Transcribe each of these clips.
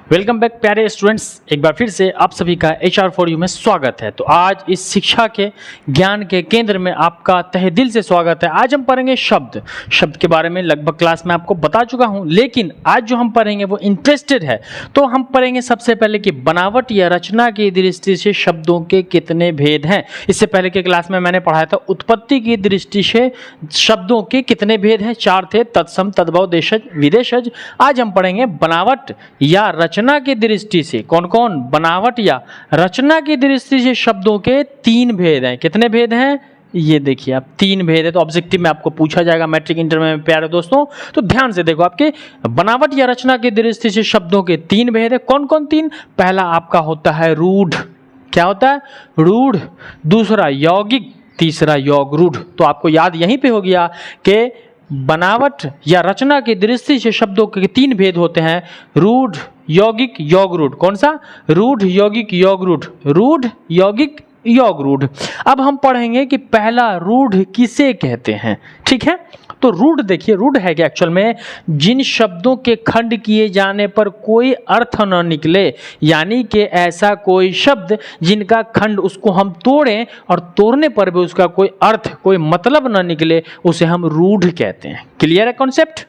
Welcome back प्यारे students, एक बार फिर से आप सभी का HR4U में स्वागत है। तो आज इस शिक्षा के ज्ञान के केंद्र में आपका तहे दिल से स्वागत है। आज हम पढ़ेंगे शब्द के बारे में लगभग क्लास में आपको बता चुका हूं, लेकिन आज जो हम पढ़ेंगे वो इंटरेस्टेड है। तो हम पढ़ेंगे सबसे पहले कि बनावट या रचना की दृष्टि से शब्दों के कितने भेद हैं। इससे पहले के क्लास में मैंने पढ़ाया था उत्पत्ति की दृष्टि से शब्दों के कितने भेद हैं, 4 थे, तत्सम, तद्भव, देशज, विदेशज। आज हम पढ़ेंगे बनावट या रचना की दृष्टि से। कौन कौन? बनावट या रचना की दृष्टि से शब्दों के 3 भेद हैं। कितने भेद हैं? ये देखिए आप, 3 भेद है। तो ऑब्जेक्टिव में आपको पूछा जाएगा मैट्रिक इंटर में प्यारे दोस्तों। तो ध्यान से देखो, आपके बनावट या रचना की दृष्टि से शब्दों के 3 भेद है। कौन कौन 3? पहला आपका होता है रूढ़। क्या होता है? रूढ़। दूसरा यौगिक, तीसरा योग रूढ़। तो आपको याद यहीं पे हो गया कि बनावट या रचना की दृष्टि से शब्दों के 3 भेद होते हैं, रूढ़, यौगिक, योग रूढ़। कौन सा? रूढ़, यौगिक, योग रूढ़। रूढ़, यौगिक, योग रूढ़। अब हम पढ़ेंगे कि पहला रूढ़ किसे कहते हैं। ठीक है, तो रूढ़ देखिए, रूढ़ है कि एक्चुअल में जिन शब्दों के खंड किए जाने पर कोई अर्थ न निकले, यानी कि ऐसा कोई शब्द जिनका खंड उसको हम तोड़ें और तोड़ने पर भी उसका कोई अर्थ, कोई मतलब न निकले, उसे हम रूढ़ कहते हैं। क्लियर है कॉन्सेप्ट?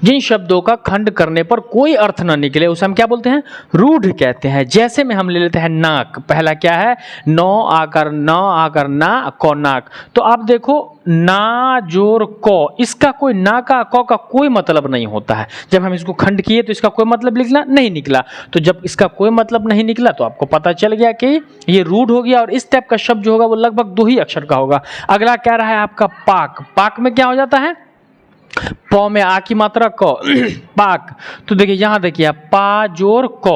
जिन शब्दों का खंड करने पर कोई अर्थ न निकले उसे हम क्या बोलते हैं? रूढ़ कहते हैं। जैसे में हम ले लेते हैं नाक। पहला क्या है? नौ आकर ना, को नाक। तो आप देखो, ना जोर को, इसका कोई ना का को का कोई मतलब नहीं होता है। जब हम इसको खंड किए तो इसका कोई मतलब निकला नहीं निकला। तो जब इसका कोई मतलब नहीं निकला तो आपको पता चल गया कि ये रूढ़ हो गया। और इस टाइप का शब्द जो होगा वो लगभग 2 ही अक्षर का होगा। अगला क्या रहा है आपका? पाक। पाक में क्या हो जाता है? पौ में आ की मात्रा क, पाक। तो देखिए यहां देखिए आप, पा जोर क,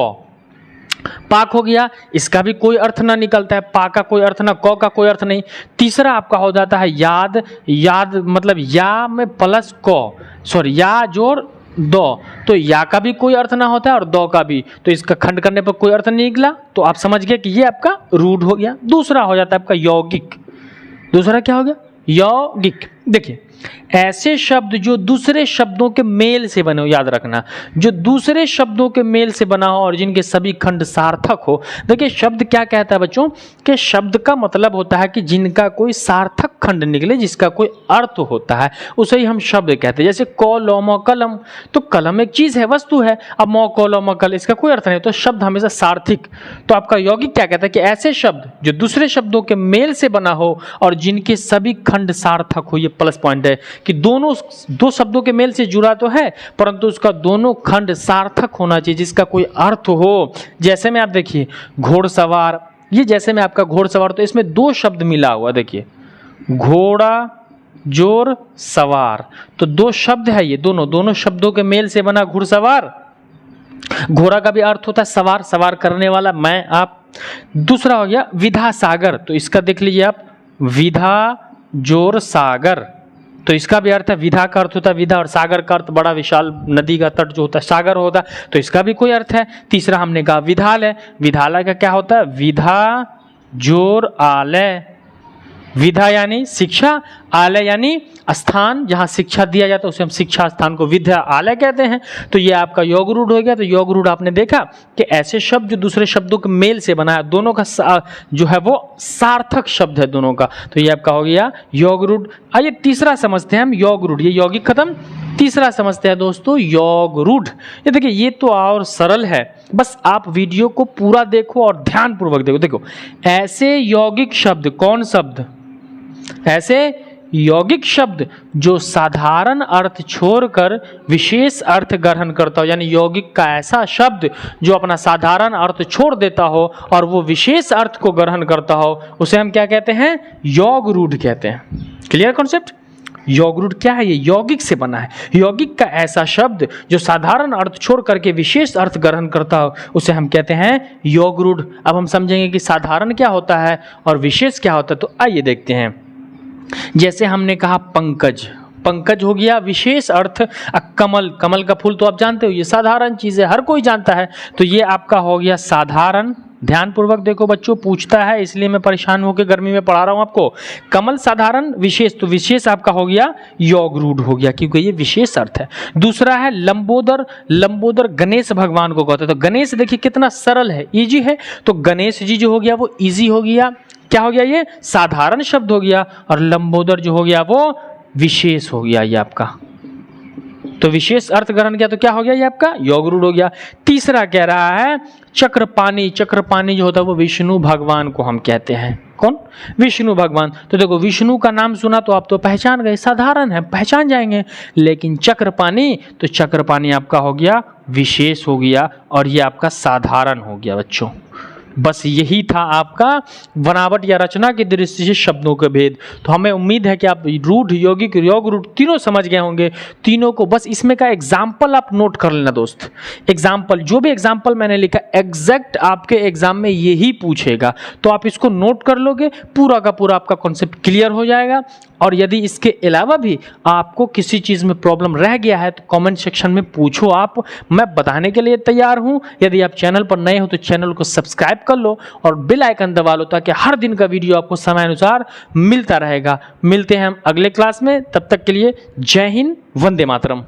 पाक हो गया। इसका भी कोई अर्थ ना निकलता है, पा का कोई अर्थ ना, क का कोई अर्थ नहीं। तीसरा आपका हो जाता है याद। याद मतलब या में प्लस क, सॉरी या जोर दो। तो या का भी कोई अर्थ ना होता है और दो का भी। तो इसका खंड करने पर कोई अर्थ नहीं निकला, तो आप समझ गए कि ये आपका रूढ़ हो गया। दूसरा हो जाता है आपका यौगिक। दूसरा क्या हो गया? यौगिक। देखिए, ऐसे शब्द जो दूसरे शब्दों के मेल से बने हो, याद रखना, जो दूसरे शब्दों के मेल से बना हो और जिनके सभी खंड सार्थक हो। देखिए शब्द क्या कहता है बच्चों, कि शब्द का मतलब होता है कि जिनका कोई सार्थक खंड निकले, जिसका कोई अर्थ होता है, उसे ही हम शब्द कहते हैं। जैसे कलम, कलम, तो कलम एक चीज है, वस्तु है। अब मौ कलम कल, इसका कोई अर्थ नहीं, तो शब्द हमेशा सार्थिक। तो आपका यौगिक क्या कहता है कि ऐसे शब्द जो दूसरे शब्दों के मेल से बना हो और जिनके सभी खंड सार्थक हो। ये प्लस पॉइंट है कि दोनों 2 शब्दों के मेल से जुड़ा तो है, परंतु उसका दोनों खंड सार्थक होना चाहिए, जिसका कोई अर्थ हो। जैसे में आप देखिए घोड़सवार, ये जैसे में आपका घोड़सवार, तो इसमें 2 शब्द मिला हुआ। देखिए घोड़ा जोर सवार, तो 2 शब्द है ये, दोनों शब्दों के मेल से बना घुड़सवार। घोड़ा का भी अर्थ होता है सवार, सवार करने वाला, मैं आप। दूसरा हो गया विधा सागर। तो इसका देख लीजिए आप, विधा जोर सागर, तो इसका भी अर्थ है, विधा का अर्थ होता है विधा, और सागर का अर्थ बड़ा विशाल नदी का तट जो होता है सागर होता है, तो इसका भी कोई अर्थ है। तीसरा हमने कहा विधालय। विधालय का क्या होता है? विधा जोर आलय। विधा यानी शिक्षा, आलय यानी स्थान जहाँ शिक्षा दिया जाता है, उसे हम शिक्षा स्थान को विद्या आलय कहते हैं। तो ये आपका योग रूढ़ हो गया। तो योग रूढ़ आपने देखा कि ऐसे शब्द जो दूसरे शब्दों के मेल से बना है, दोनों का जो है वो सार्थक शब्द है दोनों का, तो ये आपका हो गया योग रूढ़। आइए तीसरा समझते हैं हम, योग रूढ़। ये यौगिक खत्म, तीसरा समझते हैं दोस्तों योग रूढ़। ये देखिए, ये तो और सरल है, बस आप वीडियो को पूरा देखो और ध्यानपूर्वक देखो। देखो ऐसे यौगिक शब्द, कौन शब्द? ऐसे यौगिक शब्द जो साधारण अर्थ छोड़कर विशेष अर्थ ग्रहण करता हो, यानी यौगिक का ऐसा शब्द जो अपना साधारण अर्थ छोड़ देता हो और वो विशेष अर्थ को ग्रहण करता हो, उसे हम क्या कहते हैं? योग रूढ़ कहते हैं। Clear concept? योग रूढ़ क्या है? ये यौगिक से बना है। यौगिक का ऐसा शब्द जो साधारण अर्थ छोड़ करके विशेष अर्थ ग्रहण करता हो, उसे हम कहते हैं योग रूढ़। अब हम समझेंगे कि साधारण क्या होता है और विशेष क्या होता है। तो आइए देखते हैं। जैसे हमने कहा पंकज, पंकज हो गया विशेष अर्थ। कमल, कमल का फूल तो आप जानते हो, ये साधारण चीज है, हर कोई जानता है, तो ये आपका हो गया साधारण। ध्यानपूर्वक देखो बच्चों, पूछता है इसलिए मैं परेशान होकर गर्मी में पढ़ा रहा हूं आपको। कमल साधारण, विशेष, तो विशेष आपका हो गया योग रूढ़ हो गया, क्योंकि ये विशेष अर्थ है। दूसरा है लंबोदर, लंबोदर गणेश भगवान को कहते हैं। तो गणेश देखिए कितना सरल है, इजी है, तो गणेश जी जो हो गया वो इजी हो गया, क्या हो गया, ये साधारण शब्द हो गया, और लंबोदर जो हो गया वो विशेष हो गया ये आपका। तो विशेष अर्थ ग्रहण किया तो क्या हो गया ये आपका योग रूढ़ हो गया। तीसरा कह रहा है चक्रपाणी, चक्रपाणी जो होता है वो विष्णु भगवान को हम कहते हैं। कौन? विष्णु भगवान। तो देखो विष्णु का नाम सुना तो आप तो पहचान गए, साधारण है, पहचान जाएंगे, लेकिन चक्रपाणी, तो चक्रपाणी आपका हो गया विशेष हो गया, और ये आपका साधारण हो गया बच्चों। बस यही था आपका बनावट या रचना की दृष्टि से शब्दों का भेद। तो हमें उम्मीद है कि आप रूढ़, यौगिक, योग रूढ़ तीनों समझ गए होंगे। तीनों को बस इसमें का एग्जाम्पल आप नोट कर लेना दोस्त। एग्जाम्पल, जो भी एग्जाम्पल मैंने लिखा एग्जैक्ट आपके एग्जाम में यही पूछेगा, तो आप इसको नोट कर लोगे, पूरा का पूरा आपका कॉन्सेप्ट क्लियर हो जाएगा। और यदि इसके अलावा भी आपको किसी चीज़ में प्रॉब्लम रह गया है तो कमेंट सेक्शन में पूछो आप, मैं बताने के लिए तैयार हूं। यदि आप चैनल पर नए हो तो चैनल को सब्सक्राइब कर लो और बेल आइकन दबा लो, ताकि हर दिन का वीडियो आपको समय अनुसार मिलता रहेगा। मिलते हैं हम अगले क्लास में, तब तक के लिए जय हिंद, वंदे मातरम।